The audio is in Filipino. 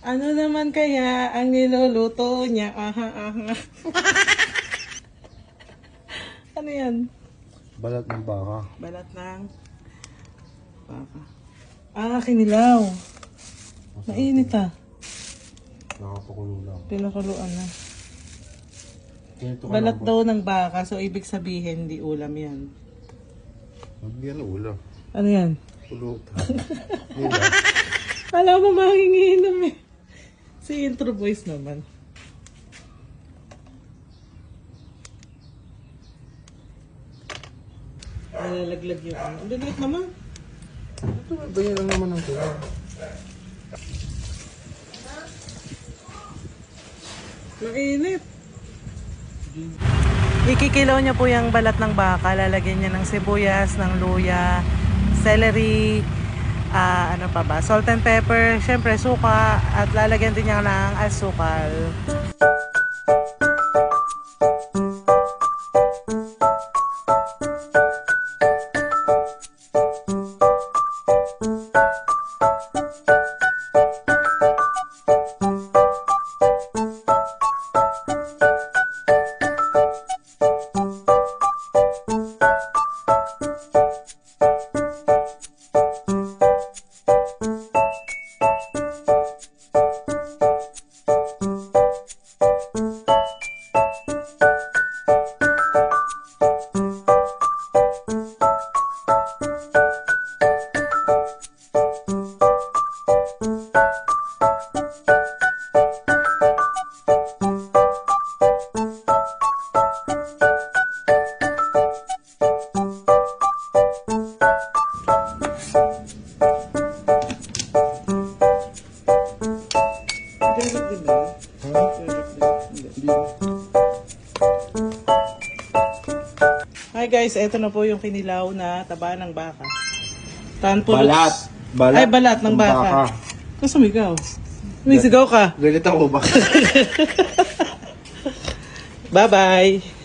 Ano naman kaya ang niluluto niya? Aha, aha. Ano yan? Balat ng baka. Balat ng baka. Kinilaw. Mainit ah. Nakapakulo lang. Pinakuluan na. Ganito ka Balat lang ba? daw ng baka, so ibig sabihin, hindi ulam yan. Hindi yan ulam. Ano yan? Pulutan. Nila. Alam mo, makinginom eh. Si intro voice naman. Nalalaglag yung ano. Ang lilit naman. Ito, bayan lang naman ang tuwa. Mainit. Ikikilaw niya po yung balat ng baka. Lalagyan niya ng sibuyas, ng luya, celery, ano pa ba, salt and pepper, syempre suka, at lalagyan din niya ng asukal. Hi guys, eto na po yung kinilaw na taba ng baka. Balat. Ay, balat ng baka. Kasi sumigaw. May sigaw ka. Galit ako ba? Bye-bye.